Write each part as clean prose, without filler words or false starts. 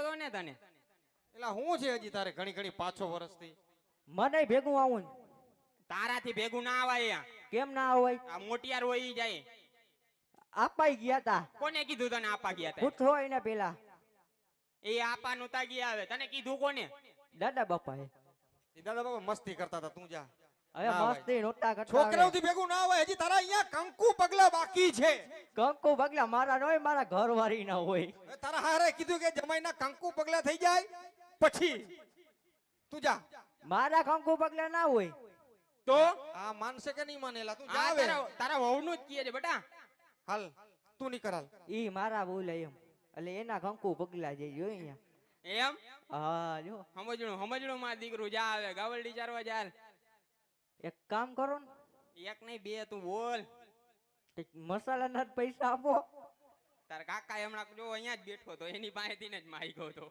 હતો ને તને. એલા હું છે હજી તારે ઘણી ઘણી 5-6 વર્ષથી મને ભેગું આવું ને. તારાથી ભેગું ના આવાય. કેમ ના હોય? આ મોટિયાર હોય ઈ જાય. આપાઈ ગયા તા. કોને કીધું તને આપા ગયા તા? પૂછો એને પેલા. એ આપા નતા ગયા આવે. તને કીધું કોને? દાદા બાપાએ. એ દાદા બાબા મસ્તી કરતા હતા, તું જા. હવે ના મસ્તી નોટા કરતા. છોકરાઓથી ભેગું ના હોય. હજી તારા અહીંયા કંકુ પગલા બાકી છે. કંકુ પગલા મારા ન હોય, મારા ઘરવાળી ના હોય. હવે તારા હારે કીધું કે જમાઈના કંકુ પગલા થઈ જાય પછી તું જા. મારા કંકુ પગલા ના હોય. તો આ માનશે કે નહીં માનેલા? તું આ જા હવે. તારા વહુનું જ કહે છે બેટા. હાલ તું નીકળ હાલ. ઈ મારા બોલે એમ. એટલે એના કંકુ પગલા જે જોઈ અહીંયા. એમ હા જો. સમજણું માં દીકરું જા આવે ગાવલડી ચારવા જા. એક કામ કરો ને. એક નહીં બે તું બોલ. મસાલા ના પૈસા આપો. તાર કાકા હમણાં જો અહીંયા જ બેઠો તો એની પાસેથી જ માગ્યો તો.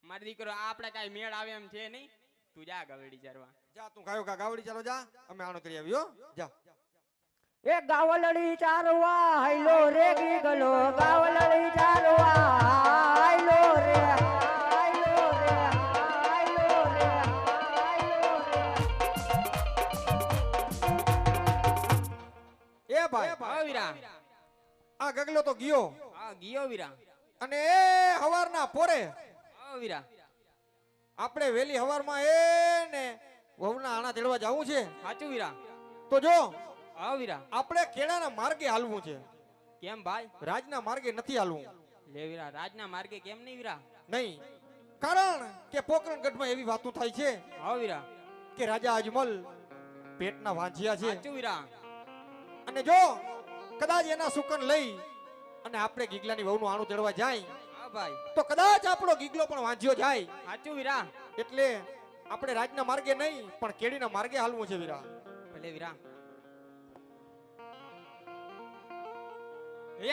મારો દીકરો આપણે કાઈ મેળ આવે એમ છે નહીં. તું જા ગાવલડી ચારવા જા. તું ગાયો ગાવડી ચાલો જા. અમે આણો કરી આવ્યો જા. એ ગાવલડી ચારવા હાઈલો રે ગીગલો ગાવલડી ચારવા હાઈલો રે હાઈલો રે હાઈલો રે હાઈલો રે. એ ભાઈ હા વીરા. આ ગગલો તો ગયો હા ગયો વીરા. અને એ હવારના પોરે હા વીરા. આપણે વેલી હવારમાં એ ને વહુના આણા તેડવા જવું છે. સાચું વીરા. તો જો હા વીરા. આપણે કેળાના માર્ગે હાલવું છે. કેમ ભાઈ? રાજના માર્ગે નથી હાલવું. લે વીરા રાજના માર્ગે કેમ નહીં વીરા? નહીં, કારણ કે પોકરણગઢમાં એવી વાતો થાય છે હા વીરા. કે રાજા અજમલ પેટના વાંજિયા છે. સાચું વીરા. અને જો કદાચ એના સુકન લઈ અને આપણે ગીગલાની વહુનું આણું તેડવા જાય હા ભાઈ. તો કદાચ આપણો ગીગલો પણ વાંજ્યો જાય. સાચું વીરા. એટલે આપણે રાજના માર્ગે નહીં પણ કેડીના માર્ગે હાલવું છે વીરા. ભલે વીરા.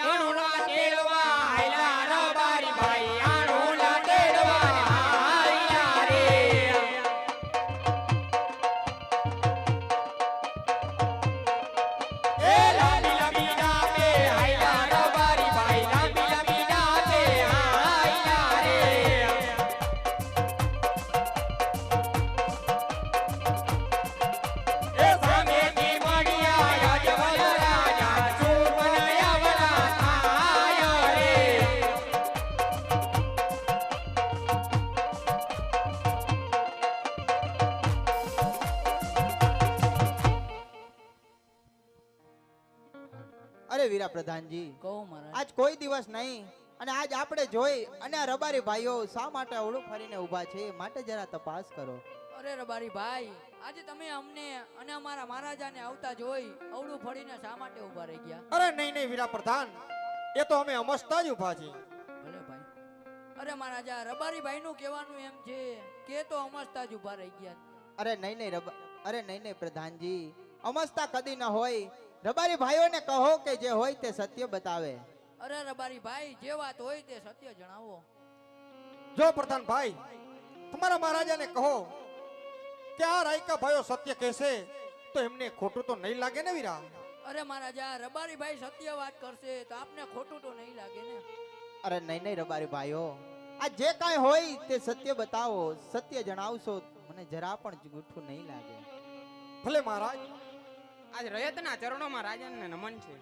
આણુલા તેડવા આયલા રબારી ભાઈ આણુલા તેડવા આયલા રે. એ લાંબી લાંબી ડાબે આયલા રબારી ભાઈ લાંબી લાંબી ડાબે આયલા રે. એ સામેથી મળ્યા યજવલ રાજા ચૂરમન યવના આયા રે. અરે વીરા પ્રધાનજી, કહો મહારાજ. આજ કોઈ દિવસ નહીં અને આજ આપણે જોઈ અને આ રબારી ભાઈઓ શા માટે અવળું ફરીને ઊભા છે એ માટે જરા તપાસ કરો. અરે રબારી ભાઈ, આજે તમે અમને અને અમારા મહારાજાને આવતા જોઈ અવળું ફળીને શા માટે ઊભા રહી ગયા? અરે નહીં નહીં વીરા પ્રધાન, એ તો અમે અમસ્તા જ ઊભા છીએ. ભલે ભાઈ. અરે મહારાજા, રબારી ભાઈ નું કહેવાનું એમ છે કે તો અમસ્તા જ ઊભા રહી ગયા. અરે નહીં નહીં પ્રધાનજી, અમસ્તા કદી ન હોય. રબારી ભાઈઓને કહો કે જે હોય તે સત્ય બતાવે. અરે રબારી ભાઈ, જે વાત હોય તે સત્ય જણાવો. જો પ્રધાન ભાઈ, તમારા મહારાજાને કહો કે આ રાયકા ભાઈઓ સત્ય કહેશે તો એમને ખોટું તો નહીં લાગે ને વીરા? અરે મહારાજા, રબારી ભાઈ સત્ય વાત કરશે તો આપને ખોટું તો નહીં લાગે ને? અરે નહીં રબારી ભાઈઓ, આ જે કાંઈ હોય તે સત્ય બતાવો. સત્ય જણાવશો મને જરા પણ જૂઠું નહીં લાગે. ભલે મહારાજ. આજ રયતના ચરણોમાં રાજાને નમન છે.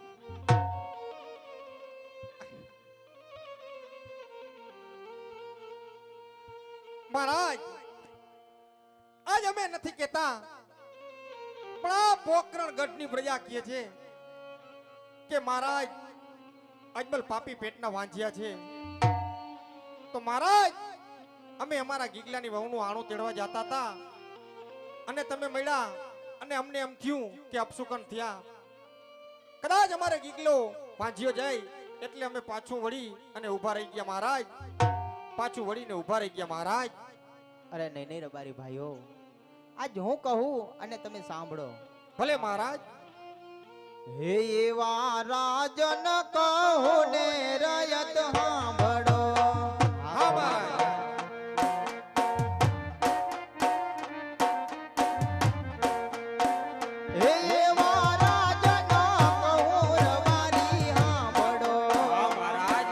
મહારાજ, આજ અમે નથી કહેતા પણ આ પોકરણ ગઢની પ્રજા કહે છે કે મહારાજ અજમલ પાપી પેટના વાંજ્યા છે. તો મહારાજ, અમે અમારા ગીગલાની વહુનું આણું તેડવા જતા હતા અને તમે મળ્યા અને અમને એમ થયું કે અપસુકન થયા. કદાચ અમારે ગીગલો વાંજ્યો જાય એટલે અમે પાછું વળી અને ઊભા રહી ગયા મહારાજ. પાછું વળીને ઊભા રહી ગયા મહારાજ. અરે નહીં રબારી ભાઈઓ, આજ હું કહું અને તમે સાંભળો. ભલે મહારાજ. હે એવા રાજન કહો ને રયત સાંભળો. હા ભાઈ. હે એવા રાજન કહો રબારી સાંભળો. હા મહારાજ.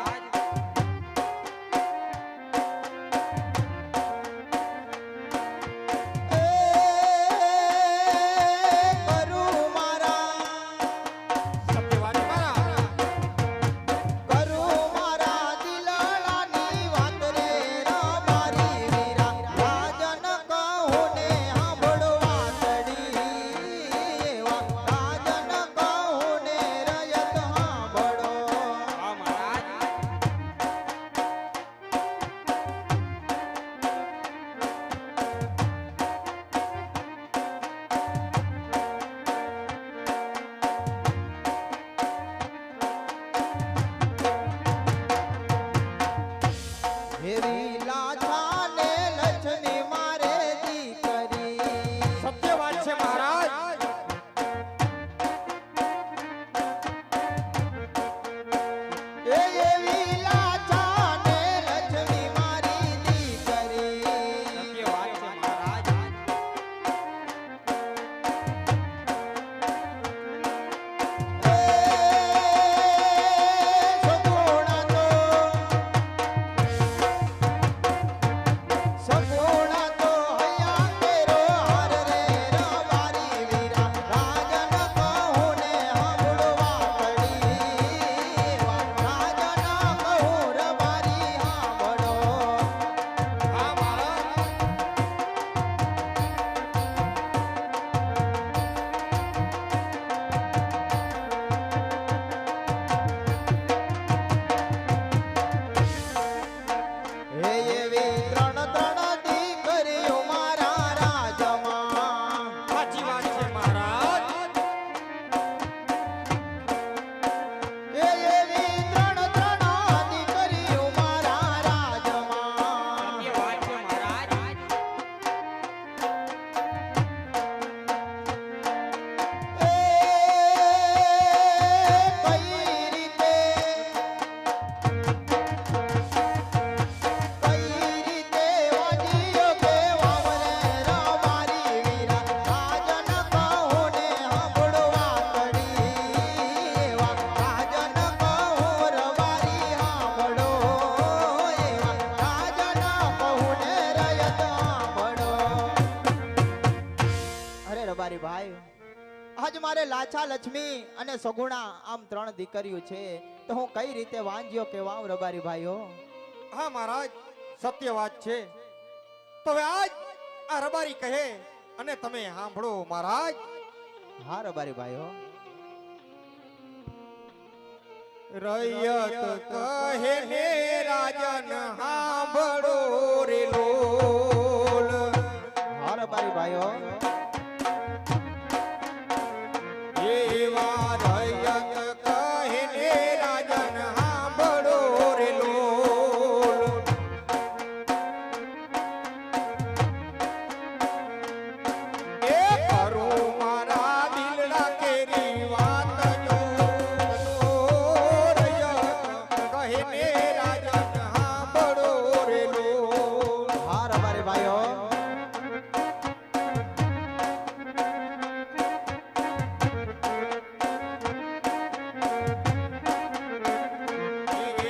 ભાઈ, આજ મારે લાછા લક્ષ્મી અને સગુણા આમ 3 દીકરીઓ છે, તો હું કઈ રીતે વાંજ્યો કેવાવ રબારી ભાઈઓ? હા મહારાજ, સત્ય વાત છે. તો હવે આજ આ રબારી કહે અને તમે સાંભળો મહારાજ. હા રબારી ભાઈઓ. રૈયત કહે ને રાજન સાંભળો રે લોલ. હા રબારી ભાઈઓ. એવા રૈયત કહે ને રાજન સાંભળો રે લોલ. એ કરું મારા દિલના કેરી વાત જો. રૈયત કહે ને રાજન સાંભળો રે લોલ. હા રબારી ભાઈઓ.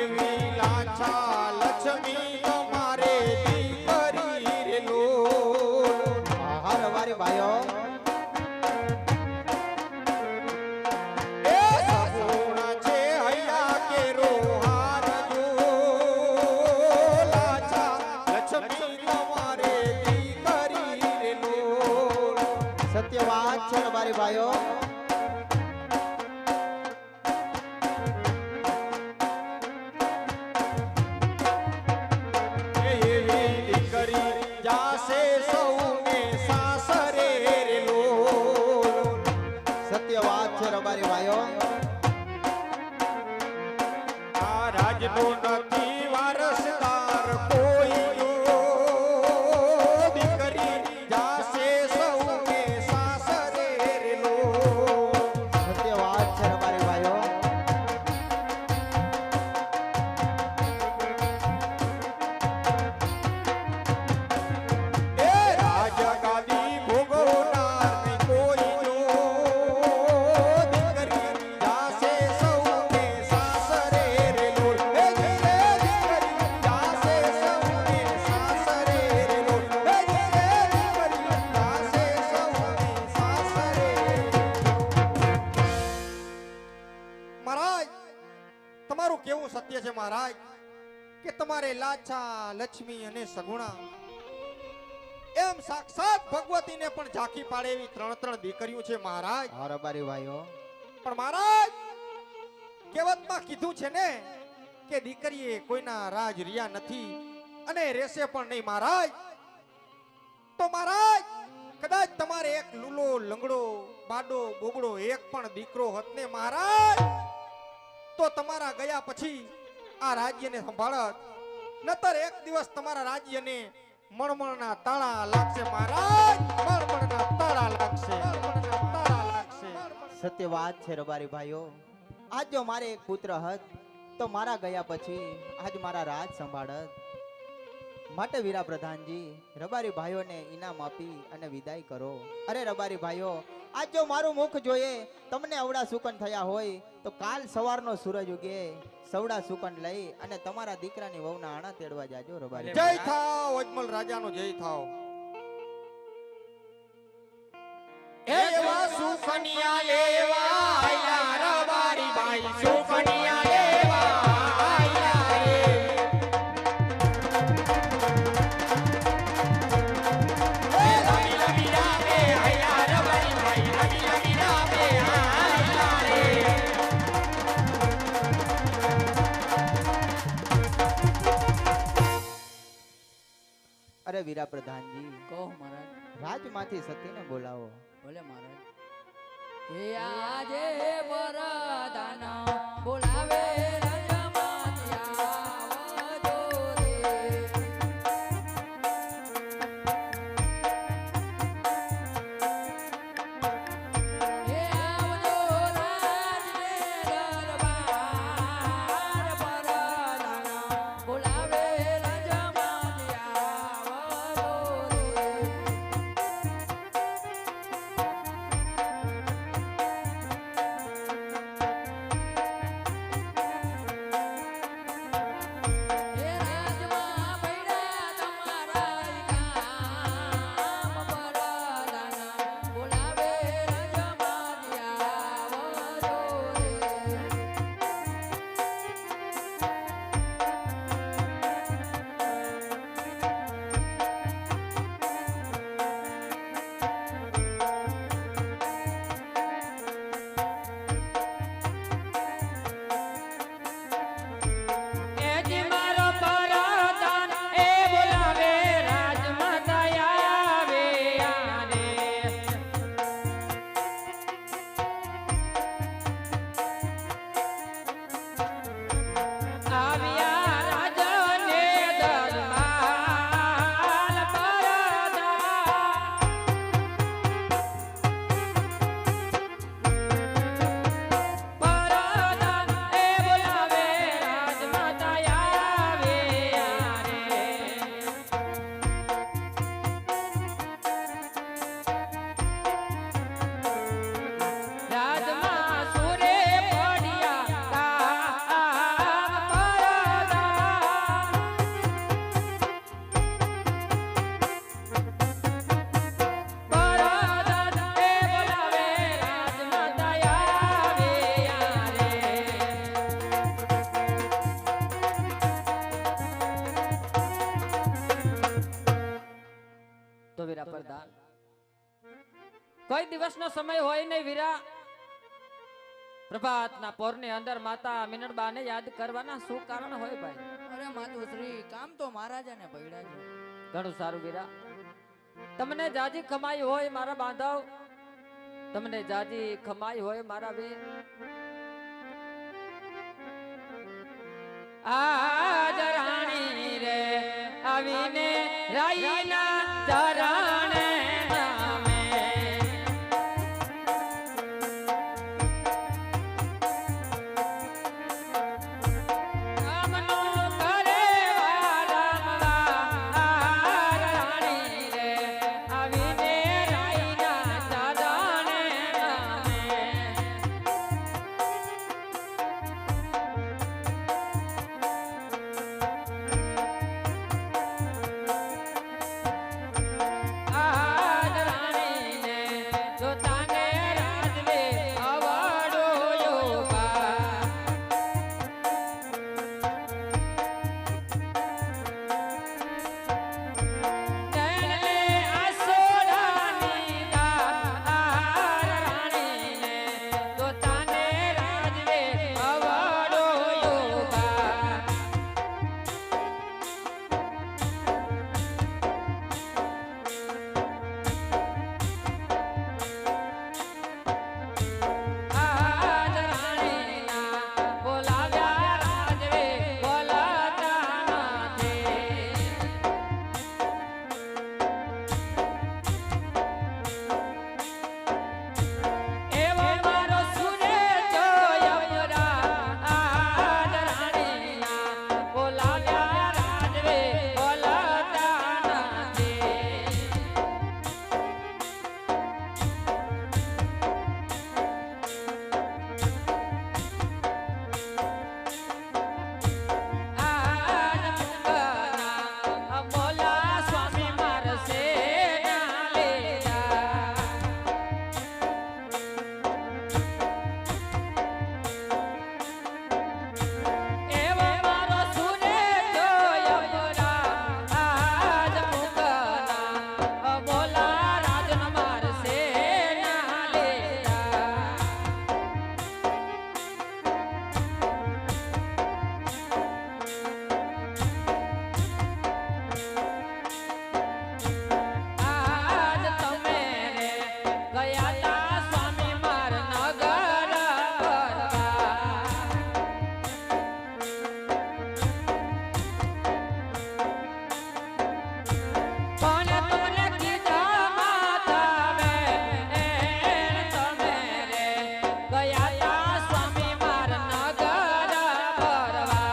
એવી લાછા લક્ષ્મી તમારે દીકરી રે લોલ. હા રબારી ભાઈઓ. એ સગુણા છે હૈયા કેરો હાર જો. લાછા લક્ષ્મી તમારે દીકરી રે લોલ. સત્ય વાત છે રબારી ભાઈઓ. એવી દીકરી જાશે સૌને સાસરે રે લોલ. સત્ય વાત છે રબારી ભાઈઓ. આ રાજનો નથી વારસદાર કોઈ જો. દીકરી જાશે સૌને સાસરે રે લોલ. સત્ય વાત છે રબારી ભાઈઓ. એ રાજગાદી ભોગવનાર ને કોઈ જો. દીકરી જાશે સૌને સાસરે રે લોલ. એ દીકરી જાશે સૌને સાસરે રે લોલ. એ દીકરી જાશે સૌને સાસરે રે લોલ. મહારાજ, તમારું કેવું સત્ય છે મહારાજ કે તમારે લાછા લક્ષ્મી અને સગુણા એમ સાક્ષાત ભગવતીને પણ ઝાંખી પાડે એવી 3 દીકરીઓ છે મહારાજ. હા રબારી ભાઈઓ. પણ મહારાજ, કહેવતમાં કીધું છે ને કે દીકરીએ કોઈના રાજ રહ્યા નથી અને રહેશે પણ નહીં મહારાજ. તો મહારાજ, કદાચ તમારે એક લૂલો લંગડો બાડો બોબડો એક પણ દીકરો હોત ને મહારાજ, તો તમારા ગયા પછી આ રાજ્યને સંભાળત. નતર એક દિવસ તમારા રાજ્યને મણમણના તાળા લાગશે મહારાજ. મણમણના તાળા લાગશે. મણમણના તાળા લાગશે. સત્ય વાત છે રબારી ભાઈઓ. આજ જો મારે એક પુત્ર હત તો મારા ગયા પછી આજ મારા રાજ સંભાળત. માટે વીરા પ્રધાનજી, રબારી ભાઈઓને ઇનામ આપી અને વિદાય કરો. અરે રબારી ભાઈઓ, આજ જો મારું મુખ જોઈએ તમને અવડા સુકન થયા હોય તો કાલ સવારનો સૂરજ ઉગે સવડા સુકન લઈ અને તમારા દીકરાની વહુના આણા તેડવા જાજો રબારી. જય થાવ અજમલ રાજાનો જય થાવ. એવા સુકન્યા લેવા આયા રબારી ભાઈ. સુકન્યા લેવા આયા રે. એ લમી લમી રામે આયા રબારી ભાઈ. લમી લમી રામે આયા રે. અરે વીરા પ્રધાનજી, કહો મહારાજ. રાજમાંથી સતીને બોલાવો. ભલે મહારાજ. એ આજે વરદાન બોલાવે રાજમાતી આવજો રે. એ આવજો રાજને દરબાર. વરદાન બોલાવે રાજમાતી આવજો રે. પ્રધાન કોઈ દિવસનો સમય હોય નહીં વીરા પ્રભાતના પોરની અંદર માતા મીનળબાને યાદ કરવાના શું કારણ હોય ભાઈ અરે માતુશ્રી કામ તો મહારાજાને પડ્યા છે. ઘણું સારું વીરા તમને જાજી કમાઈ હોય મારા બાંધવ તમને જાજી કમાઈ હોય મારા વીર આજ રાણી રે આવીને રાઈના ચરણે નામે આમનો કરે વારંવાર રાણી રે આવીને રાઈના ચરણે નામે આજ રાણીને જોતાને રાજવે અવાડો યોગા નયનને આસોડાની દાર રાણીને જોતાને રાજવે અવાડો યોગા આજ રાણીના બોલાવ્યા રાજવે બોલાતા નથી એવો મારો સુરે જોયમરા આજ રાણીના બોલાવ્યા રાજવે બોલાતા નથી આજ મુકના મોલા સ્વામી મારસે ના લેજા એવો મારો સુરે જોયમરા આજ મુકના મોલા રાજન મારસે ના લેજા આજ તમે રે ગયા તા સ્વામી માર નગર ફરવા પણ તમને કીધા માતા મે તમે રે ગયા તા સ્વામી માર નગર ફરવા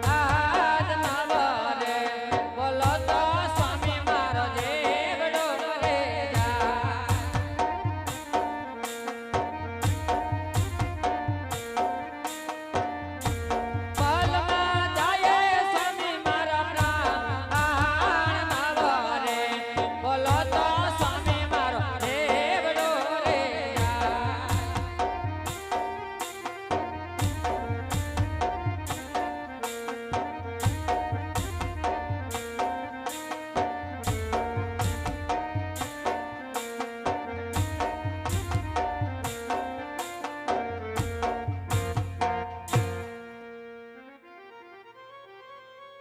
આજ નવરે બોલો તો સ્વામી મારો જેવડો લેજા પલમાં જાય સ્વામી મારા પ્રાણ નવરે બોલો તો સ્વામી મારો જેવડો લેજા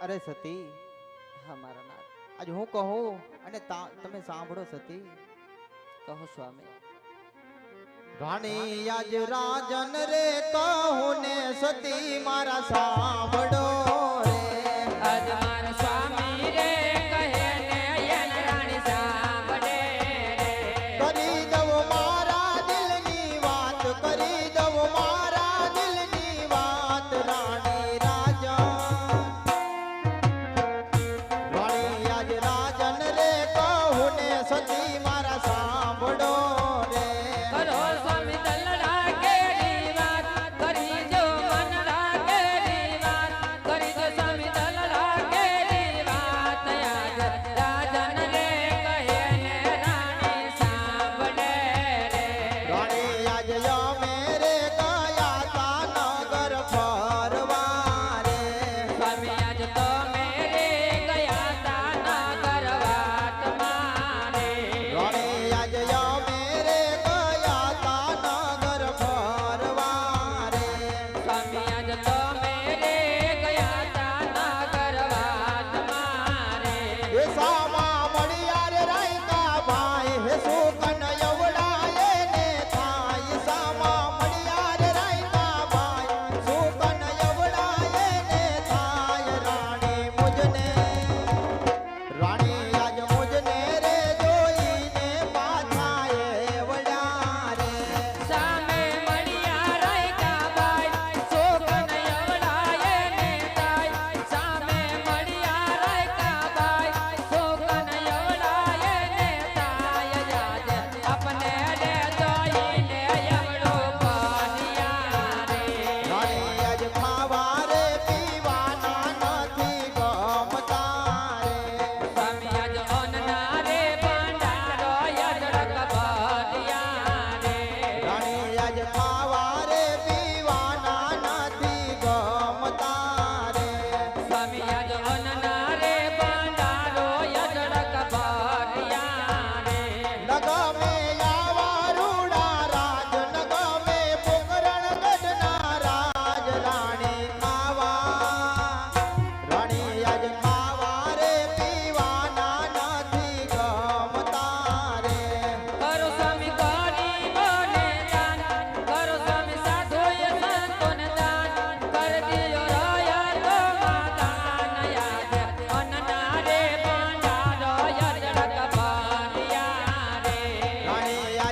અરે સતી હા મારા નાથ આજ હું કહું અને તમે સાંભળો સતી કહો સ્વામી રાણી આજ રાજન રે કહું ને સતી મારા સાંભળો રે આજ મારા સ્વામી રે કહે ને યન રાણી સાંભળે રે કરી દઉં મારા દિલની વાત કરી દઉં મારા દિલની વાત રાણી રાજન રાણી આજ રાજન રે કહું ને સતી મારા સાંભળો રે કરો સ્વામી દલ રાખે વાત કરી જો મન રાખે વાત કરી જો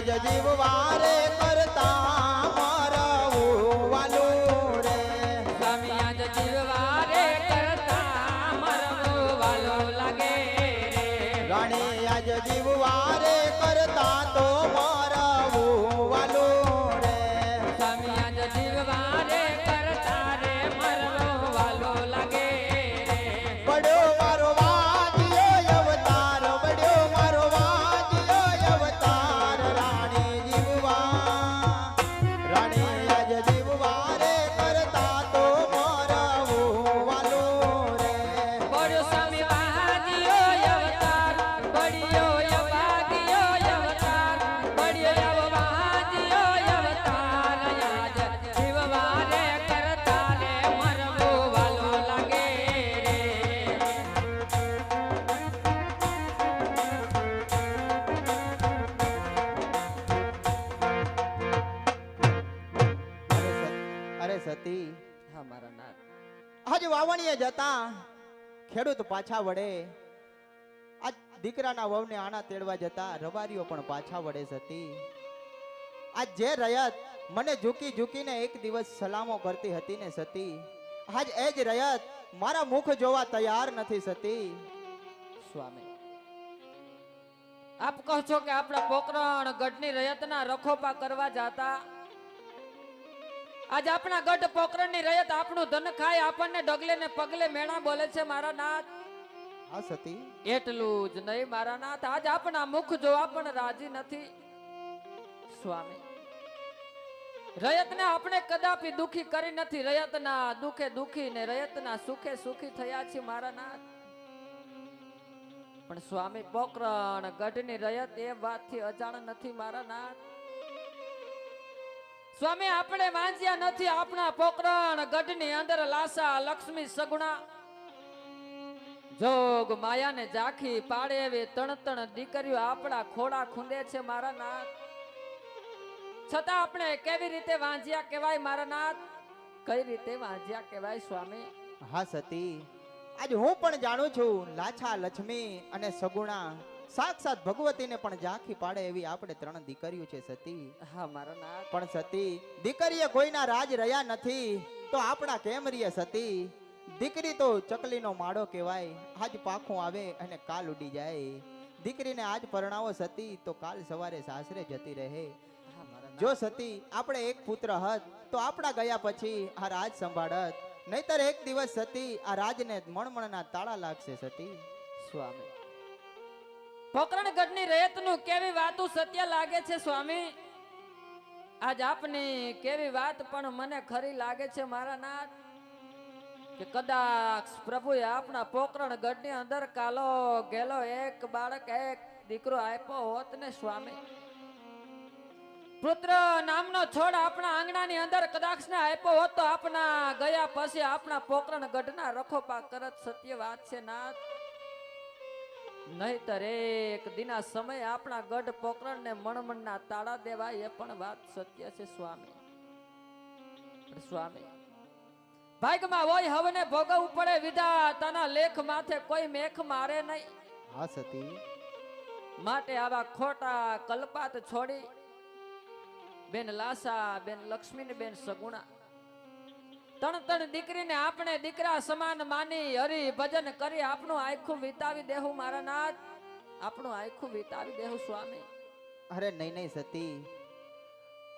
આજ જીવવારે કરતા મરવું વાલું રે સ્વામી આજ જીવવારે કરતા મરવો વાલો લાગે રે રાણી આજ જીવવારે કરતા તો મરવું વાલું રે સ્વામી આજ જીવવારે કરતા રે મરવો વાલો લાગે રે બડ્યો મારો વાજ્યો અવતાર બડ્યો મારો વાજ્યો અવતાર રાણી જીવવા રાણી આજ જીવવારે કરતા તો મરવું વાલું રે બડ્યો સ્વામી વાગ્યો અવતાર બડ્યો વાગ્યો અવતાર બડ્યો વાગ્યો અવતાર યાદ જીવવારે કરતા રે મરવો વાલો લાગે રે અરે સતી હા મારા નાથ આજ વાવણીએ જતા ખેડૂત પાછા વળે આજ દીકરાના વહુને આણા તેડવા જતા રબારીઓ પણ પાછા વળે સતી આજ જે રયત મને ઝૂકી ઝૂકીને એક દિવસ સલામો કરતી હતી ને સતી આજ એ જ રયત મારા મુખ જોવા તૈયાર નથી સતી સ્વામી આપ કહો છો કે આપણા પોકરણ ગઢની રયતના રખોપા કરવા જાતા આજ આપણા ગઢ પોકરણની રયત આપણું ધન ખાય આપણને ડગલે ને પગલે મેણા બોલે છે મારા નાથ હા સતી એટલું જ નહીં મારા નાથ આજ આપણા મુખ જોવા પણ રાજી નથી સ્વામી રયતને આપણે કદાપી દુખી કરી નથી રયતના દુખે દુખી ને રયતના સુખે સુખી થયા છે મારા નાથ પણ સ્વામી પોકરણ ગઢની રયત એ વાતથી અજાણ નથી મારા નાથ સ્વામી આપણે વાંચ્યા નથી આપણા પોકરણ ગઢની અંદર લાસા લક્ષ્મી સગુણા જોગ માયાને ઝાંખી પાડે એવી તણ દીકરીઓ આપણા ખોડા ખૂંદે છે મારા નાથ છતાં આપણે કેવી રીતે વાંજ્યા કહેવાય મારા નાથ કઈ રીતે વાંજ્યા કહેવાય સ્વામી હા સતી આજ હું પણ જાણું છું લાછા લક્ષ્મી અને સગુણા સાક્ષાત ભગવતીને પણ ઝાંખી પાડે એવી આપણે ત્રણ દીકરીઓ છે સતી હા મારા નાથ પણ સતી દીકરીએ કોઈના રાજ રહ્યા નથી તો આપણા કેમ રીએ સતી દીકરી તો ચકલીનો માળો કહેવાય આજ પાખું આવે અને કાલ ઉડી જાય દીકરીને આજ પરણાવો સતી તો કાલ સવારે સાસરે જતી રહે હા મારા નાથ. જો સતી આપણે એક પુત્ર હત તો આપણા ગયા પછી આ રાજ સંભાળત નહીતર એક દિવસ સતી આ રાજને મણમણના તાળા લાગશે સતી સ્વામી પોકરણ ગઢની રેતનું કેવી વાતું સત્ય લાગે છે સ્વામી આજ આપની કેવી વાત પણ મને ખરી લાગે છે મારા નાથ કે કદાચ પ્રભુએ આપણા પોકરણ ગઢની અંદર કાલો ગેલો એક બાળક એક દીકરો આપ્યો હોત ને સ્વામી પુત્ર નામનો છોડ આપણા આંગણાની અંદર કદાચ ને આપ્યો હોત તો આપના ગયા પછી આપણા પોકરણ ગઢના રખોપા કરત સત્ય વાત છે નાથ નહીતર એક દિના સમય આપણા ગઢ પોકરણ ને મણમણના તાળા દેવાય એ પણ વાત સત્ય છે સ્વામી પણ સ્વામી ભાગમાં હોય હવને ભોગવવું પડે વિધાતાના લેખ માથે કોઈ મેખ મારે નહીં હા સતી માટે આવા ખોટા કલ્પાત છોડી બેન લાસા બેન લક્ષ્મી ને બેન સગુણા ત્રણ દીકરીને આપણે દીકરા સમાન માની હરી ભજન કરી આપણું આખું વિતાવી દેવું મારા નાથ આપણું આખું વિતાવી દેવું સ્વામી અરે નહીં નહીં સતી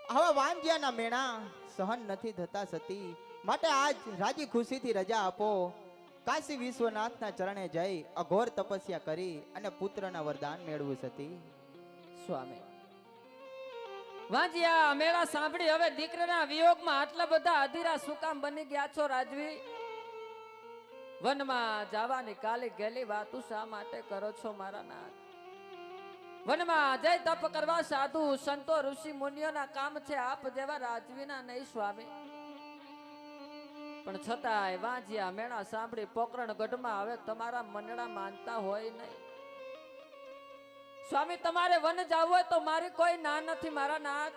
આવા વાંજ્યાના મેણા સહન નથી થતા સતી માટે આજ રાજી ખુશીથી રજા આપો કાશી વિશ્વનાથના ચરણે જઈ અઘોર તપસ્યા કરી અને પુત્રના વરદાન મેળવું સતી સ્વામી વાંજિયા મેળા સાંભળી હવે દીકરાના વિયોગમાં આટલા બધા અધીરા શું કામ બની ગયા છો રાજવી વનમાં જવાની કાલી ગેલી વાતું શા માટે કરો છો મારા નાથ વનમાં જય તપ કરવા સાધુ સંતો ઋષિ મુનિઓના કામ છે આપ જેવા રાજવીના નહીં સ્વામી પણ છતાંય વાંજિયા મેળા સાંભળી પોકરણ ગઢમાં હવે તમારા મનડા માનતા હોય નહીં સ્વામી તમારે વન જવું હોય તો મારી કોઈ ના નથી મારા નાથ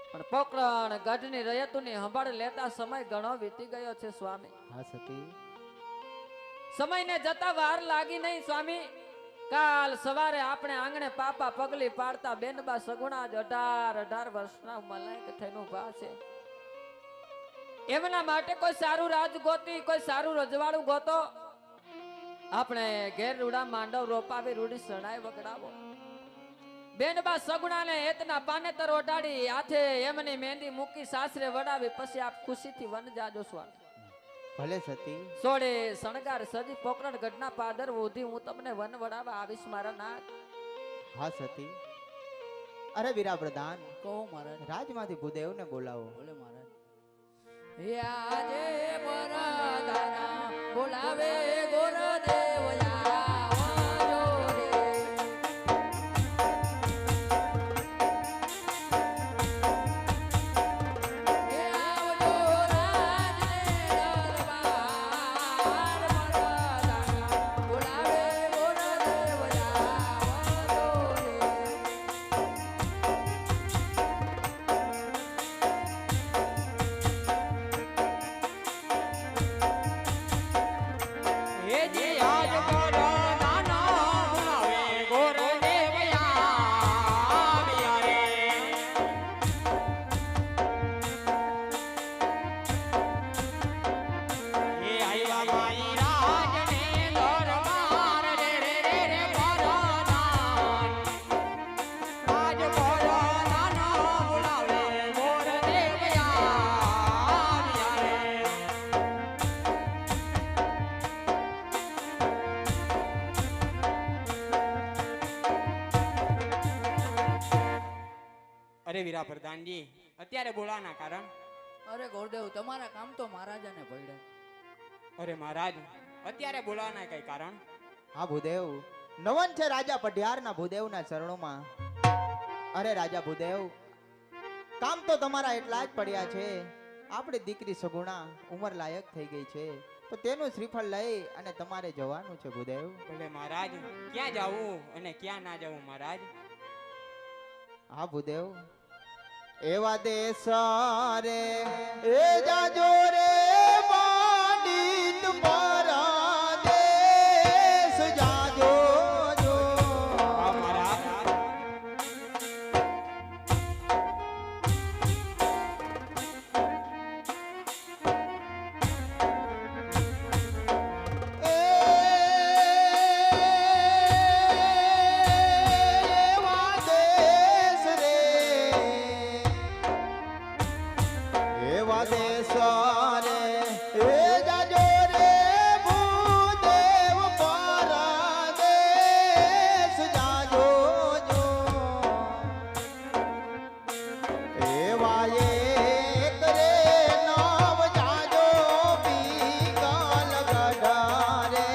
પણ પોકરણ ગઢની રયતુની સંભાળ લેતા સમય ઘણો વીતી ગયો છે સ્વામી હા સતી સમયને જતા વાર લાગી નહીં સ્વામી કાલ સવારે આપણે આંગણે પાપા પગલી પાડતા બેનબા સગુણા જ 18 વર્ષના મલાઈક થઈને ઊભા છે. એમના માટે કોઈ સારું રાજ ગોતી, કોઈ સારું રજવાડું ગોતો. આપણે ઘેર રૂડા માંડવ રોપાવી રૂડી શરણાઈ વગડાવો. બેનબા સગુણાને હેતના પાનેતર ઓઢાડી હાથે એમની મહેંદી મૂકી સાસરે વડાવી પછી આપ ખુશીથી વન જાજો સ્વામી. ભલે સતી. સોડે શણગાર સજી પોકરણ ગઢના પાદર વોધી હું તમને વન વડાવા આવીશ મારા નાથ. હા સતી. અરે વીરા પ્રધાન, કહો મહારાજ. રાજમાંથી ભૂદેવને બોલાવો. બોલે મહારાજ. હે આજે વરદાના બોલાવે ગોરદેવ આવજો રે. હે આવજો રાજને દરબાર વરદાના બોલાવે ગોરદેવ આવજો રે. અરે વીરા પ્રધાનજી, અત્યારે બોલાવાના કારણ? અરે ગોરદેવ, તમારા કામ તો મહારાજાને પડ્યા. અરે મહારાજ, અત્યારે બોલાવાના કઈ કારણ? હા ભૂદેવ, નવન છે રાજા પઢિયારના ભૂદેવના ચરણોમાં. અરે રાજા ભૂદેવ, કામ તો તમારા એટલા જ પડ્યા છે. આપણી દીકરી સગુણા ઉંમર લાયક થઈ ગઈ છે, તો તેનું શ્રીફળ લઈ અને તમારે જવાનું છે ભૂદેવ. ભલે મહારાજ, ક્યાં જાવું અને ક્યાં ના જાવું મહારાજ? હા ભૂદેવ, એવા દેશ રે એ જાજો રે પંડિત પરદેશ જાજો જો. હા મહારાજ. એવા દેશ રે, એવા દેશ રે એ જાજો રે ભૂદેવ પરદેશ જાજો જો. એવા એક રે નવ જાજો પીગલ ગઢા રે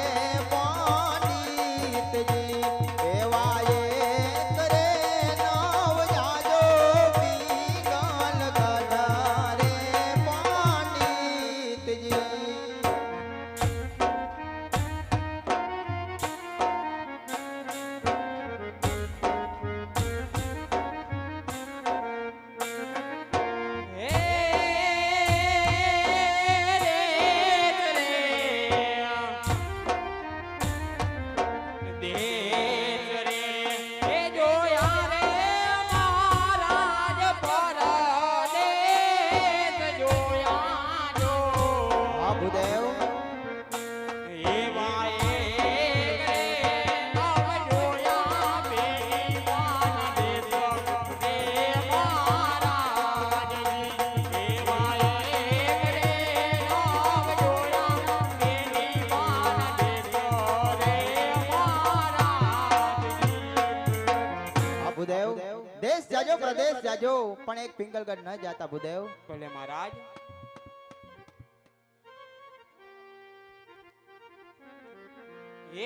પંડિતજી. એવા એક રે નવ જાજો પીગલ ગઢા રે પંડિતજી. હા ભૂદેવ, હા ભૂદેવ, દેશ જાજો પ્રદેશ જાજો પણ એક પિંગલગઢ ન જાતા ભૂદેવ. ભલે મહારાજ.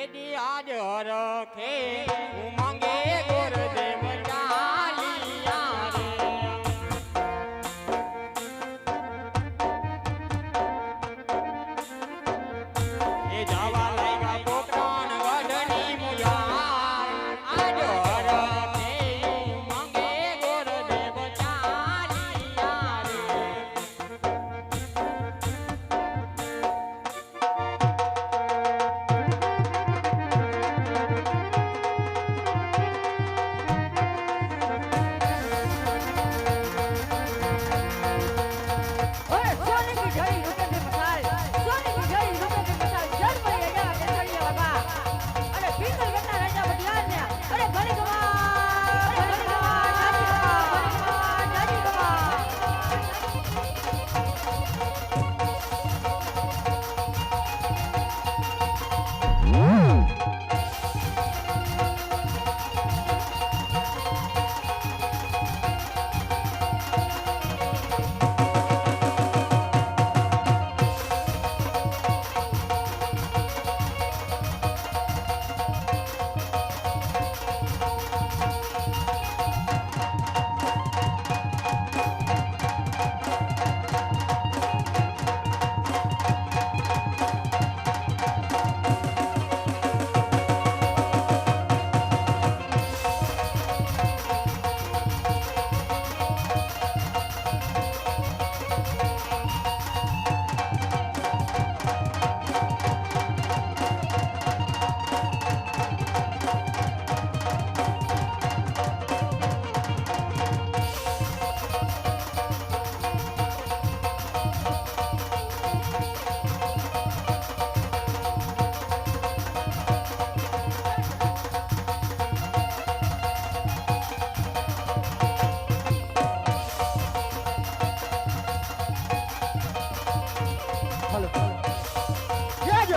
એડી આજ હરખે ઉમંગે ગુરુદેવ ચાલિયા રે. એ જવા લાગ્યા પોકરણ ગઢની મુયાર. આજ હરખે ઉમંગે ગુરુદેવ ચાલિયા રે.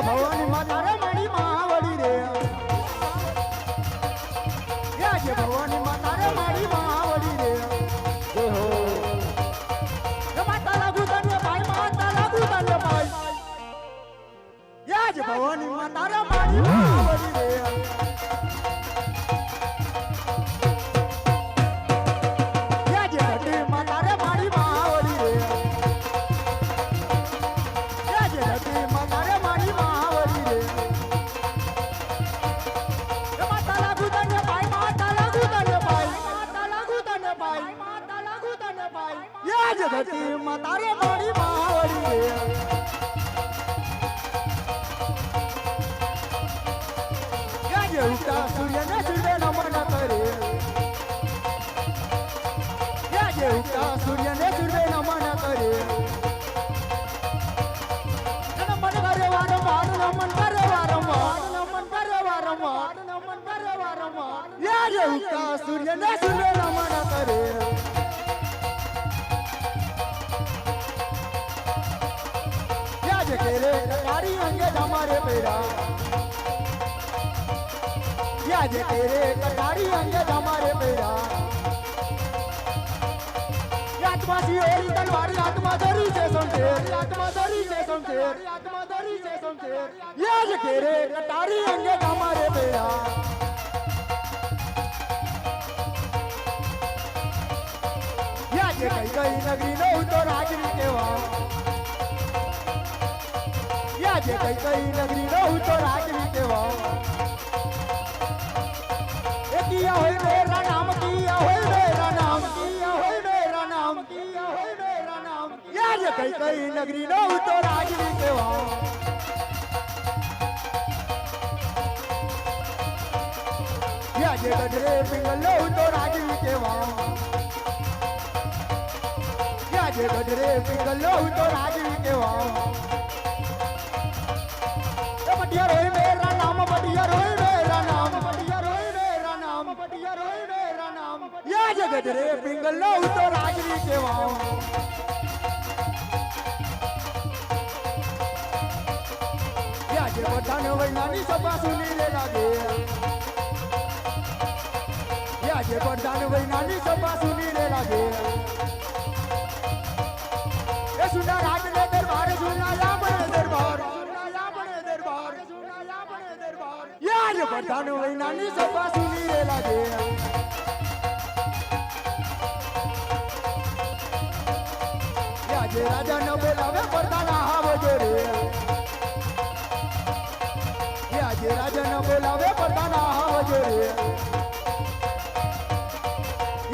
ભવાની માતા રે મારી માવડી રે યાજ ભવાની માતા રે મારી માવડી રે જય હો માતા લાગુ તને ભાઈ માતા લાગુ તને ભાઈ યાજ ભવાની માતા રે મારી માવડી રે યાજ ઘટી માતા રે મારી માવડી રે યાજ ઘટી માતા રે મારી માવડી રે માતા લાગુ તને ભાઈ માતા લાગુ તને ભાઈ માતા લાગુ તને ભાઈ માતા લાગુ તને ભાઈ યાજ ઘટી માતા રે મારી માવડી રે યાજ ઉગતા સૂર્યને સૂર્ય નમન કરે યાજ ઉગતા સૂર્યને સૂર્ય નમન કરે નમન કરે વારંવાર નમન કરે વારંવાર નમન કરે વારંવાર નમન કરે વારંવાર યાજ ઉગતા સૂર્યને સૂર્ય નમન કરે યાજ કરે તારી અંગે તમારે પેરા યાજ કરે કટારી અંગે તમારે પેરા આત્મા સિયોરી તલવારી આત્મા ધરી છે સંકેર આત્મા ધરી છે સંકેર આત્મા ધરી છે સંકેર યાજ કરે કટારી અંગે તમારે પેરા યાજ કઈ કઈ નગરી નો તો રાજરી કેવા યાજ કઈ કઈ નગરી નો તો રાજરી કેવા किया होय मेरा नाम किया होय मेरा नाम किया होय मेरा नाम किया होय मेरा नाम यार कई कई नगरी नो तो राजवी केवा यार गजरे पिंगलो तो राजवी केवा यार गजरे पिंगलो तो राजवी केवा बढ़िया रोय मेरा नाम बढ़िया रोय मेरा नाम बढ़िया रोय मेरा नाम बढ़िया रोय मेरा नाम या जगत रे पिंगलो तो राजवी केवा या जे बधान वैनानी सभा सुनी रे लागे या जे बधान वैनानी सभा सुनी रे लागे ए सुना राज ने दरबार सुना याबने दरबार यार बधान वैनानी सभा सुनी रे लागे याजे राजा न बोलावे परदाना आवजे रे याजे राजा न बोलावे परदाना आवजे रे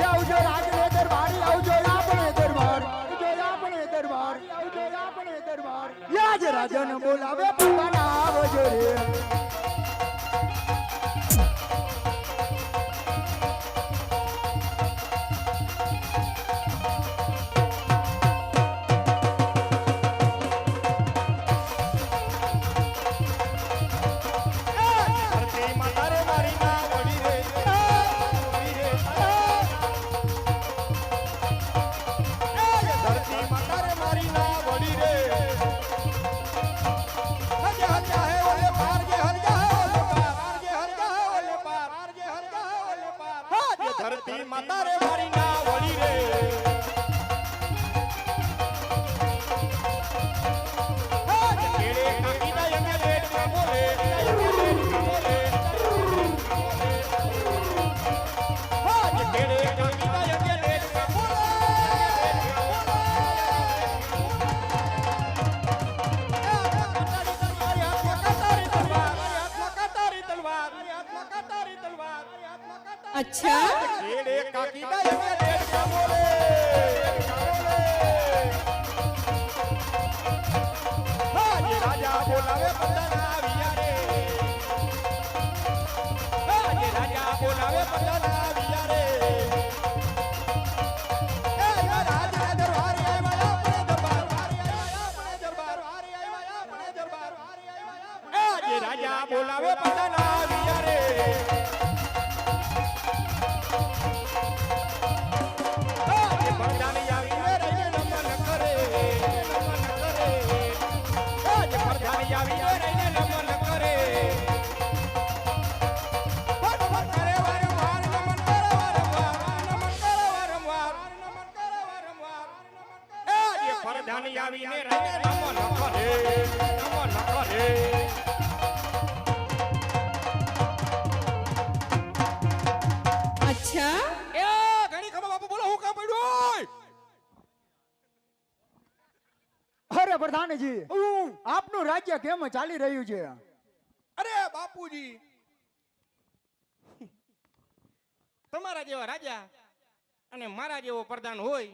आवजो राज ने दरबार आवजो आपणे दरबार आवजो आपणे दरबार आवजो आपणे दरबार याज राजा न बोलावे परदाना आवजे रे ધરતી માતા રે મારી ના વળી રે કેડે કાકી ના યમે લેટ માં બોલે કેડે કાકી ના યમે લેટ માં બોલે अच्छा કેડે કાકી ના યમે લેટ માં બોલે રાજા બોલાવે બધાના વિયા રે રાજા બોલાવે બધાના વિયા રે રાજ ને દરબાર આવ્યા આપણે દરબાર આપણે દરબાર આપણે દરબાર રાજા બોલાવે બધાના વિયા રે પરધાની આવીને રહીને નમન કરે પરધાની આવીને રહીને જાની આવીને રહીને નમો નખરે નમો નખરે અચ્છા એ ઘણી ખબર બાપુ બોલો હું કામ પડ્યું અરે પ્રધાનજી આપનું રાજ્ય કેમ ચાલી રહ્યું છે? અરે બાપુજી તમારા જેવા રાજા અને મારા જેવો પ્રધાન હોય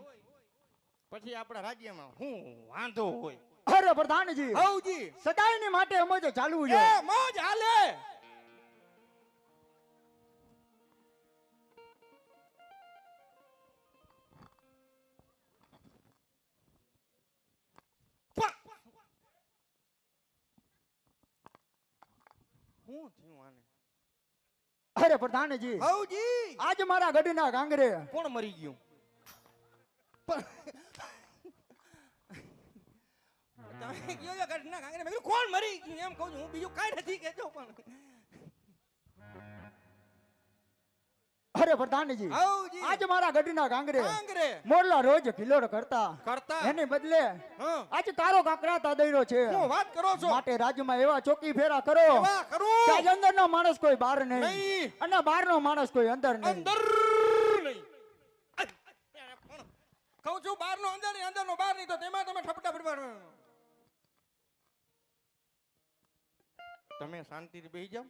પછી આપણા રાજ્યમાં હું વાંધો હોય. અરે પ્રધાનજી હવજી સદાયની માટે અમે તો ચાલવું છે. એ મોજ હાલે. હું થયું આને? અરે પ્રધાનજી હવજી આજ મારા ગઢના ગાંગરે કોણ મરી ગયું? પણ તમે કયો છો ઘટના કાંગરે મેં કીધું કોણ મરી ગયું એમ કહું છું હું, બીજું કાંઈ નથી કહેતો. પણ અરે પ્રધાનજી હવજી આજ મારા ગઢના ગાંગરે કાંગરે મોરલા રોજ કિલ્લોર કરતા કરતા એની બદલે હા આજ તારો કાકરાતા દઈરો છે. હું વાત કરો છો માટે રાજ્યમાં એવા ચોકી ફેરા કરો એવા કરું કે આજ અંદરનો માણસ કોઈ બહાર નહીં નહીં અને બહારનો માણસ કોઈ અંદર નહીં. અંદર નહીં. કહું છું બહારનો અંદર નહીં, અંદરનો બહાર નહીં, તો તેમાં તમે ઠપટા ફટફટ. તમે શાંતિથી બેસી જાઓ.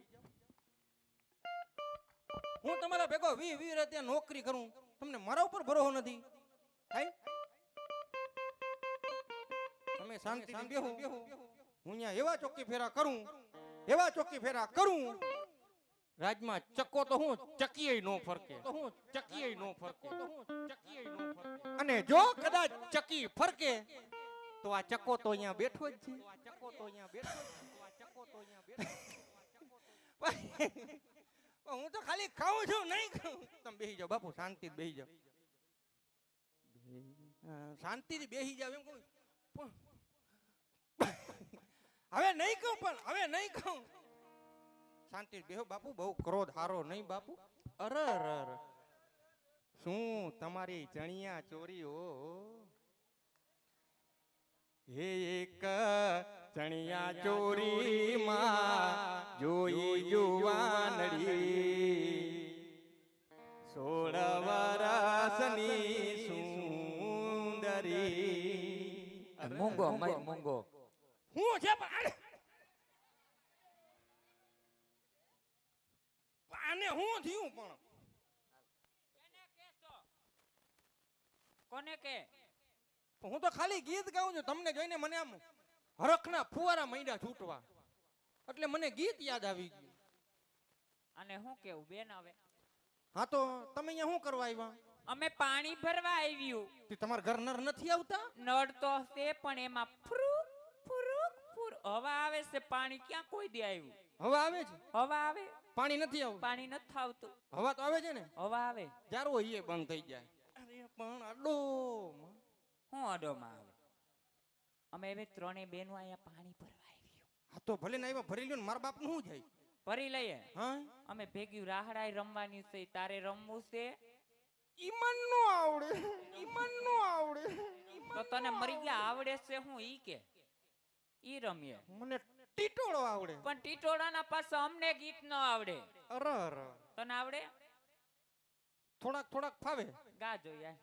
હું તમારા ભેગો 20 રાતે નોકરી કરું, તમને મારા ઉપર ભરોસો નથી. હાય તમે શાંતિથી બેહો. હું અહીંયા એવા ચોકી ફેરા કરું, એવા ચોકી ફેરા કરું રાજમાં ચક્કો તો હું ચકીએ નો ફરકે, તો હું ચકીએ નો ફરકે, તો હું ચકીએ નો ફરકે. અને જો કદાચ ચકી ફરકે તો આ ચક્કો તો અહીંયા બેઠો જ છે. આ ચક્કો તો અહીંયા બેઠો જ છે. આ ચક્કો તો અહીંયા બેઠો જ છે. હું તો ખાલી ખાઉં છું, નહીં ખાઉં. તમે બેસી જાઓ બાપુ, શાંતિથી બેસી જાઓ. શાંતિથી બેસી જાવ એમ કહું. હવે નહીં કહું, પણ હવે નહીં કહું. શાંતિ બેહો બાપુ, બહુ ક્રોધ હારો નહીં બાપુ. અરે અરે શું તમારી ચણિયા ચોરી હો. હે એક ચણિયા ચોરી માં જોઈ જુવાનડી 16 વરસની સુંદરી. મૂંગો મય મૂંગો હું છે પણ આને હું થયું? પણ કોને કે હું તો ખાલી ગીત ગાઉં છું. તમને જોઈને મને આમ હરખના ફુવારા માંડ્યા છૂટવા, એટલે મને ગીત યાદ આવી ગયું. અને હું કેવું બેન? હવે હા તો તમે અહીંયા શું કરવા આવ્યા? અમે પાણી ભરવા આવ્યું. તે તમારા ઘર નર નથી આવતા? નળ તો છે પણ એમાં ફુરુક ફુરુક ફુર હવા આવે છે. પાણી ક્યાં કોઈ દે આવ્યું? હવા આવે છે? હવા આવે, પાણી નથી આવતું? પાણી નથી આવતું. હવા તો આવે છે ને? હવા આવે. જ્યારે હોય એ બંધ થઈ જાય. અરે પણ આડો હું અડોમાં આવે. અમે હવે ત્રણેય બેનો અહીંયા પાણી ભરવા આવ્યું. હા તો ભલે ને આવ્યા, ભરી લ્યો ને. મારા બાપ નું શું જાય? ભરી લઈએ. હા અમે ભેગી રાહડાઈ રમવાની છે. તારે રમવું છે? ઈમન નો આવડે, ઈમન નો આવડે. તો તને મરી ગયા આવડે છે હું ઈ કે? ઈ રમીએ. મને ટીટોળો આવડે. પણ ટીટોળાના પાસે અમને ગીત ન આવડે. અરે અરે તને આવડે? થોડાક થોડાક ફાવે. ગા જો યાર.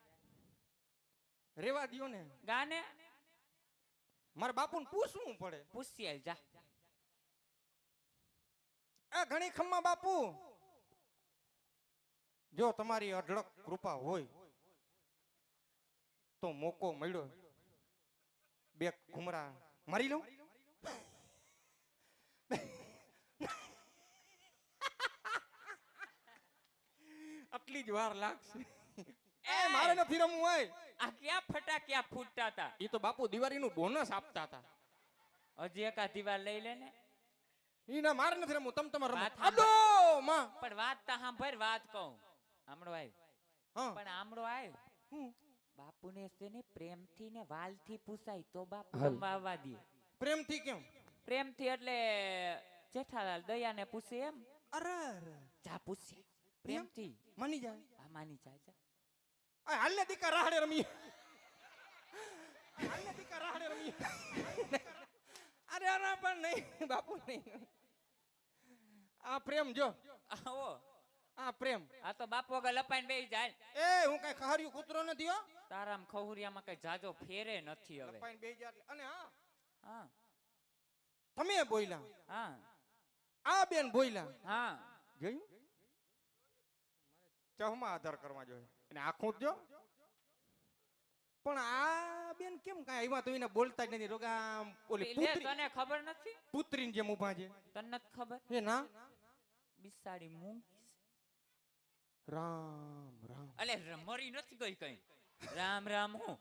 રેવા દ્યો ને. ગાને મારા બાપુને પૂછવું પડે. પૂછી આવ જા. આ ઘણી ખમ્મા બાપુ, જો તમારી અઢળક કૃપા હોય તો મોકો મળ્યો 2 ઘુમરા મારી લઉં. આટલી જ વાર લાગશે. એ મારે નથી રમવું હોય. આ ક્યાં ફટાક્યા ફૂટતા હતા? એ તો બાપુ દિવાળીનું બોનસ આપતા હતા. હજી એકા દીવાર લઈ લે ને. ઈ ના મારે નથી રમવું, તમે તમારે રમો. વાત સાંભળ. આડો માં. પણ વાત તા સાંભળ, વાત કહું. આમળો આવ. હા પણ આમળો આવ. હું બાપુને છે ને પ્રેમથી ને વાલથી પૂછાય તો બાપુ રમવા આવવા દે. પ્રેમથી કેમ? પ્રેમથી એટલે જેઠાલાલ દયાને પૂછે એમ. અરે અરે જા પૂછે પ્રેમથી. માની જાય. આ માની જાય જા. આ હાલ ને દીકા રાહડે રમી. અરે અરે પણ નહીં બાપુ નહીં. આ પ્રેમ જો, આવો આ પ્રેમ. આ તો બાપ વગર લપાઈને બેસી જાય. એ હું કઈ ખહર્યું કૂતરો નથી હો. તારામ ખહુરિયામાં કઈ જાજો ફેરે નથી હવે. લપાઈને બેસી જા એટલે. અને હા, હા તમે બોલ્યા, હા આ બેન બોલ્યા, હા જોયું? ચહમાં આધાર કરવા જોઈએ અને આખું જ જો. પણ આ બેન કેમ કાંઈ એમાં તો એને બોલતા જ નથી. રોગા ઓલી લે, પુત્રી, તને ખબર નથી? પુત્રીની જેમ ઊભા છે. તને નથી ખબર? એ ના, બિસાડી મૂંગી છે. રામ રામ. અલે મરી નથી ગઈ કઈ. રામ રામ હું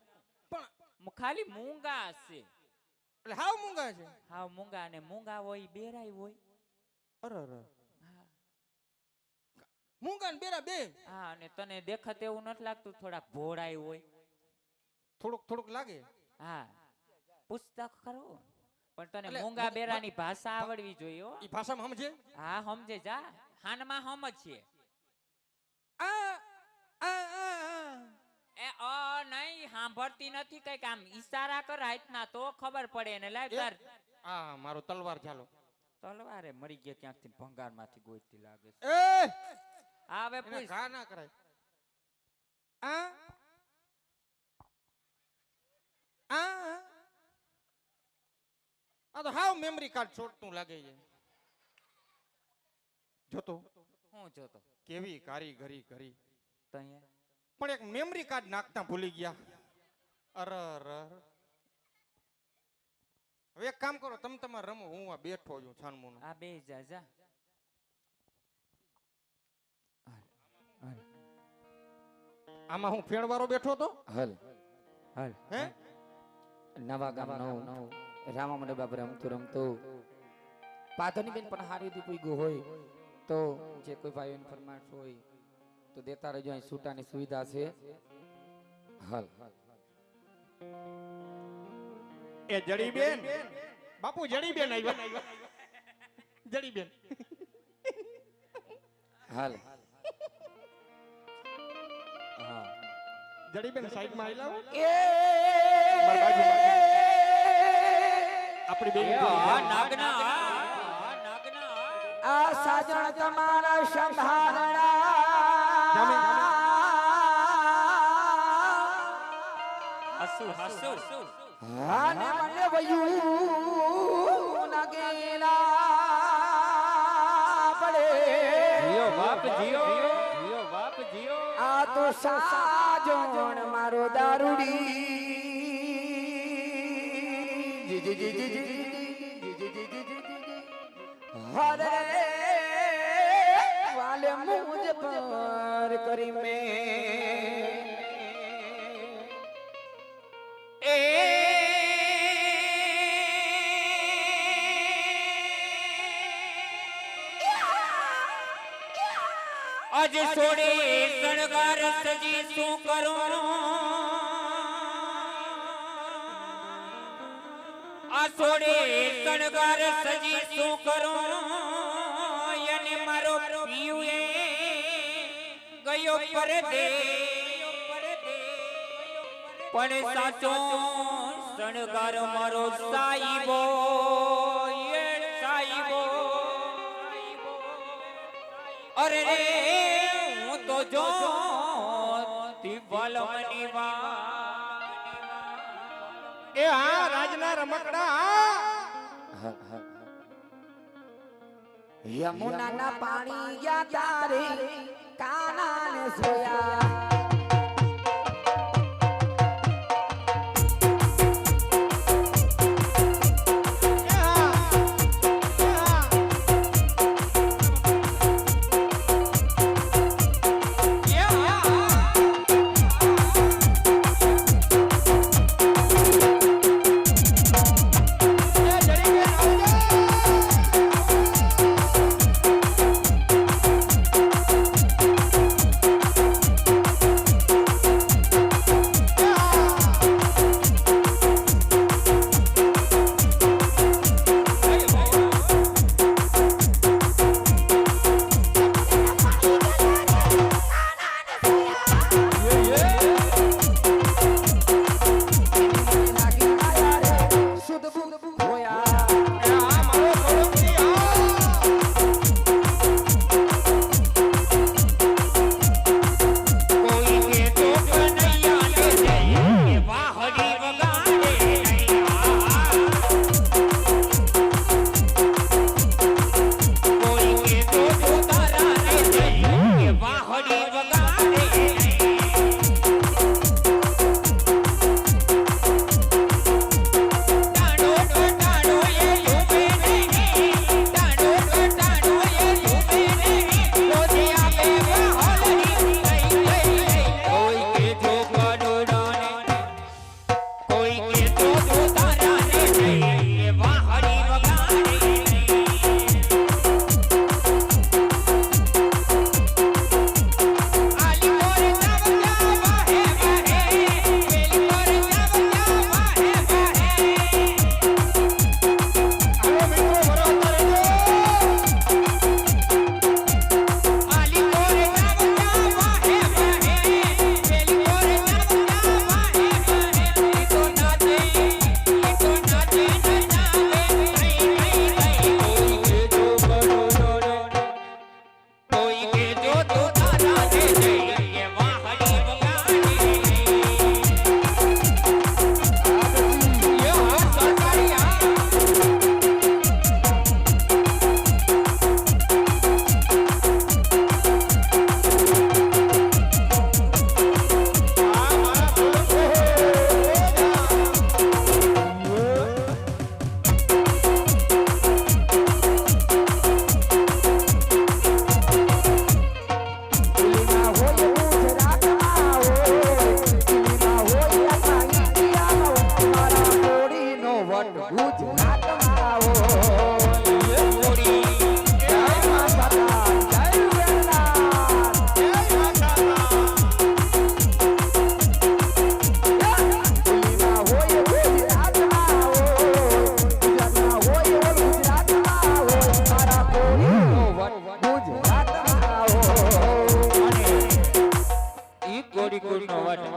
પણ ખાલી મૂંગા છે. એટલે હાવ મૂંગા છે. હા મૂંગા, અને મૂંગા હોય બેરાય હોય. અરે અરે, હા મૂંગા ને બેરા બે. હા, અને તને દેખાત એવું નથી લાગતું થોડાક ભોળાય હોય? થોડુંક થોડુંક લાગે. હા પુસ્તક ખરો, પણ તને એટલે મૂંગા બેરાની ભાષા આવડવી જોઈએ હો. ઈ ભાષામાં સમજે. હા સમજે જા, હાનમાં સમજ છે. આ આ આ એ નહીં સાંભળતી નથી, કઈક આમ ઈશારા કર હાથના તો ખબર પડે ને. લાવ તાર આ મારો તલવાર ચાલો. તલવારે મરી ગયા ક્યાંકથી, ભંગારમાંથી ગોઈતી લાગે છે. એ હા હવે એને પૂછ. ઘા ના કરાય. આ આ આ તો હાવ મેમરી કાર્ડ છોડતું લાગે છે. જોતો હું જોતો કેવી કારીગરી કરી, તઈએ પણ એક મેમરી કાર્ડ નાખતા ભૂલી ગયા. અરે અરે, હવે એક કામ કરો, તમે તમારે રમો, હું આ બેઠો છું છાનમુનો. આ બે જા જા. આમાં હું ફેણવાળો બેઠો તો. હલ હલ હે નવા ગામ નવ રામા મને બાપ રમતું રમતું પાધોની બેન પણ હારી હતી પૂગ્યું હોય તો જે કોઈ ભાઈઓની ફરમાઈશ હોય તો દેતા રહેજો. અહીં છૂટાની સુવિધા છે. હલ એ જડીબેન, બાપુ જડીબેન આવ્યા. જડીબેન હલ હા જડીબેન સાઈડ માં આઈ લાવો. આપણી બેન આ સાજણ તમારા સંભાળણા હસુ હસુ આને મને વયું નગેલા પડે. જીઓ બાપ જીઓ, જીઓ બાપ જીઓ. આ તો સાજણ મારો દારૂડી. જી જી જી જી જી હરે વાલે મુજ પર કરી મે એ અજ સોડે શણગાર સજી શું કરું, આ સોડે શણગાર સજી શું કરું, અને મારો પીયુએ ગયો પરદેશ, પણ સાચો શણગાર મારો સાઈબો, એ સાઈબો. અરે રે હું તો જો તિવલમની વાત. એ હા રાજના રમકડા. યમુનાના પાણી ગયા તારે કાનાને સોયા.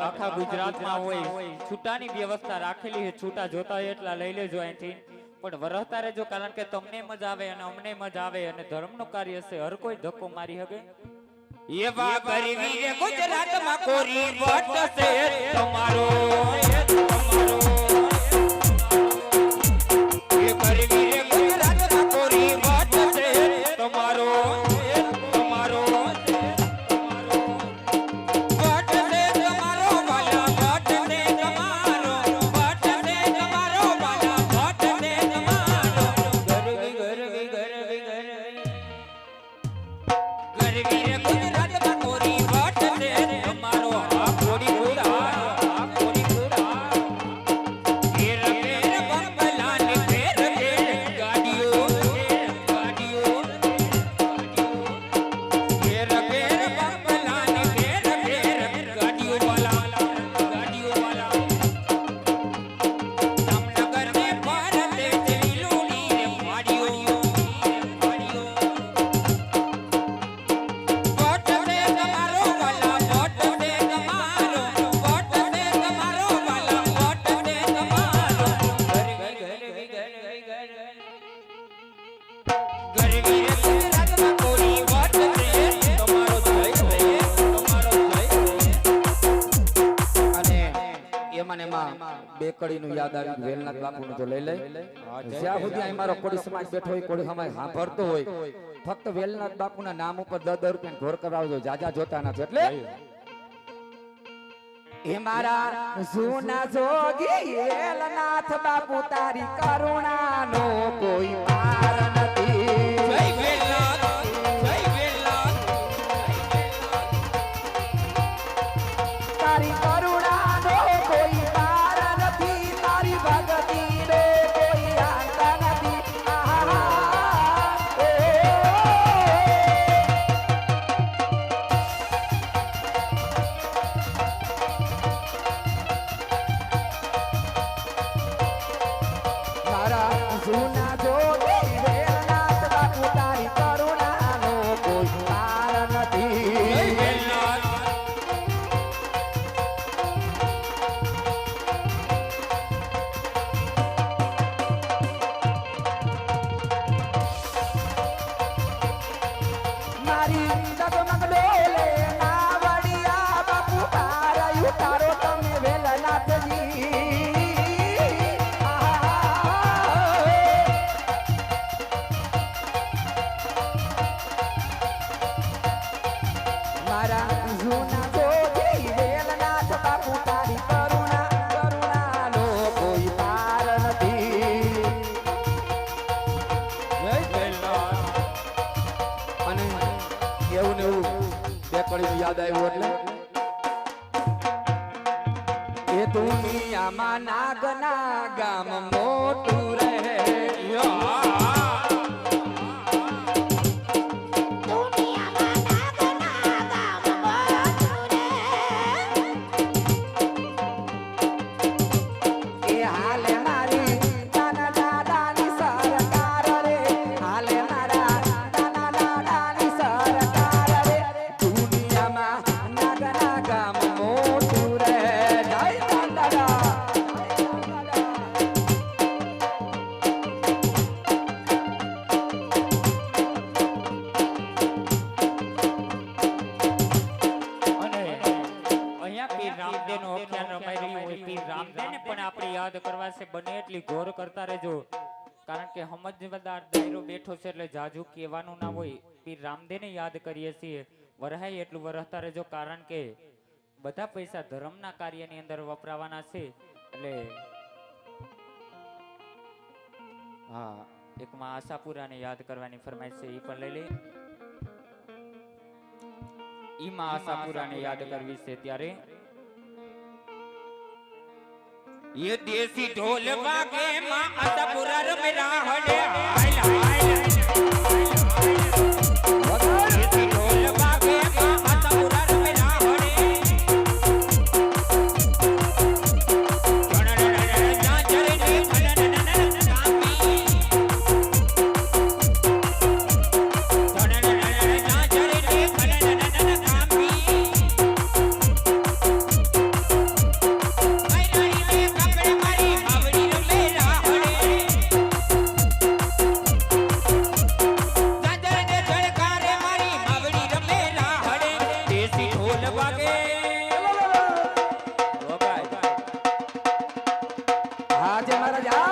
આખા ગુજરાતમાં હોય છૂટાની વ્યવસ્થા રાખેલી છે, છૂટા જોતા હોય એટલા લઈ લેજો અહીંથી, પણ વરસતા રહેજો, કારણ કે તમને મજા આવે અને અમને મજા આવે અને ધર્મનું કાર્ય છે, હર કોઈ ધક્કો મારી શકે. એવા ગરીબી રે ગુજરાતમાં કોરી વટ છે તમારો, એ ગરીબી રે ગુજરાતમાં કોરી વટ છે તમારો, તમારો બે કડીનું યાદ આવ્યું, વેલનાથ બાપુનું તો લઈ લે. જ્યાં સુધી અહીં મારો કોળી સમાજ બેઠો હોય, કોળી સમાજ સાંભળતો હોય, ફક્ત વેલનાથ બાપુના નામ ઉપર 10 રૂપિયા ઘોર કરાવજો, જાજા જોતા નથી. એટલે એ મારા જૂના જોગી વેલનાથ બાપુ, તારી કરુણાનો કોઈ પાર નથી. જય વેલનાથ, જય વેલનાથ, તારી કરુણાનો કોઈ પાર નથી, તારી ભક્તિનો કોઈ અંત નથી. મારા જૂના જોગી વેલનાથ બાપુ, તારી કરુણાનો કોઈ પાર નથી. મારી ડગમગ ડોલે નાવડિયા બાપુ, તારા ઉતારો તમે વેલનાથજી. જૂના જોગી વેલનાથ બાપુ તારી કરુણા કરુણા નો કોઈ પાર નથી. અને એવું ને એવું બે કડી યાદ આવ્યું એટલે એ દુનિયામાં નાગના ગામ મોટું રહે. એ હાલે મારી નાના દાદાની સરકાર રે, હાલે મારા નાના દાદાની સરકાર રે. દુનિયામાં નાગના ગામ મોટું રે. જય દાદા. અને અહીંયા પીર રામદેવનું આખ્યાન રમાઈ રહ્યું હોય. પીર રામદેવને પણ આપણે યાદ કરવા છે, બને એટલી ગોર કરતા રહેજો. કારણ કે સમજદાર દાયરો બેઠો છે એટલે જાજુ કહેવાનું ના હોય. પીર રામદેવને યાદ કરીએ છીએ, વરહાય એટલું વરસતા રહેજો. કારણ કે બધા પૈસા ધર્મના કાર્યની અંદર વપરાવાના છે. એટલે હા, એક માં આશાપુરાને યાદ કરવાની ફરમાઈશ છે, એ પણ લઈ લે. ઈમાં આશાપુરાને યાદ કરવી છે ત્યારે ये देसी ढोल वागे मां आशापुरा रमे राहड़े हाय हाय देसी ढोल वागे मां आशापुरा रमे राहड़े जाजरे नी कामी जाजरे नी कामी આજે મહારાજ આ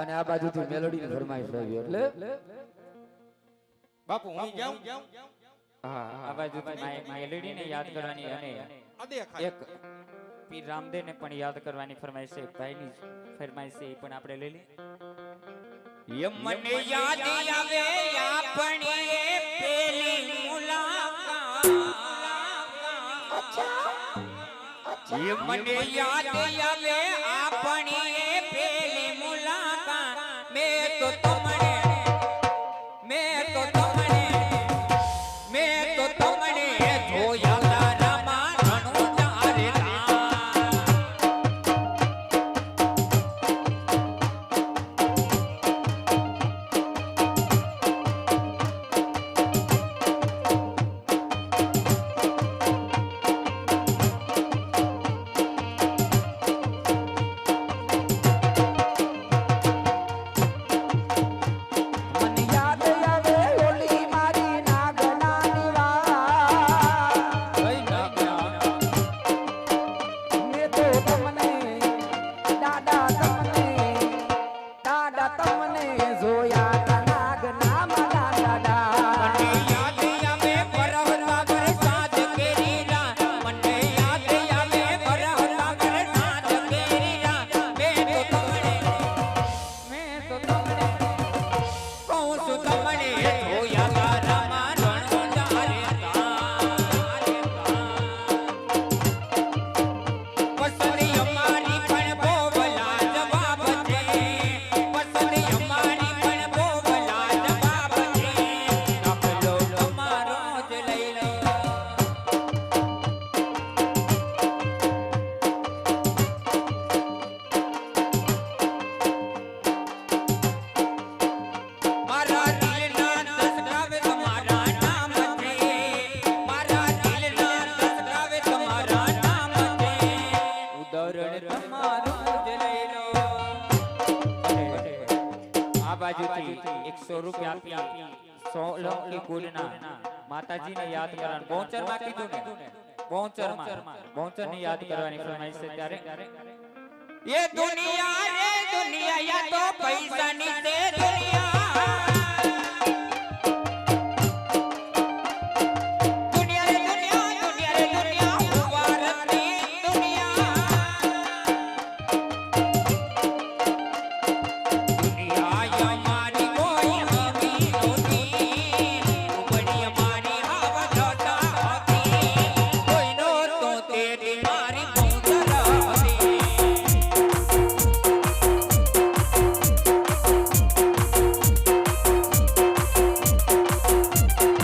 અને આ બાજુથી મેલોડી ની ફરમાઈશ આવી એટલે બાપુ હું જાઉં હા, આ બાજુથી મેલોડી ને યાદ કરવાની અને એક પીર રામદેવ ને પણ યાદ કરવાની ફરમાઈશ છે. ભાઈની ફરમાઈશ છે, એ પણ આપણે લઈ લઈએ. મને યાદ આવે આપણી પેલી મુલાકાત, મને યાદ આવે આપણી પેલી મુલાકાત. મેં તો તમને જોયા તારામાં ઘણું જારે સોલંકી કુળના માતાજીને યાદ કરવાનું બોચરમાં કીધું ને બોચરની યાદ કરવાની ફરમાઈશ છે ત્યારે ये दुनिया रे दुनिया या तो पैसा नहीं दे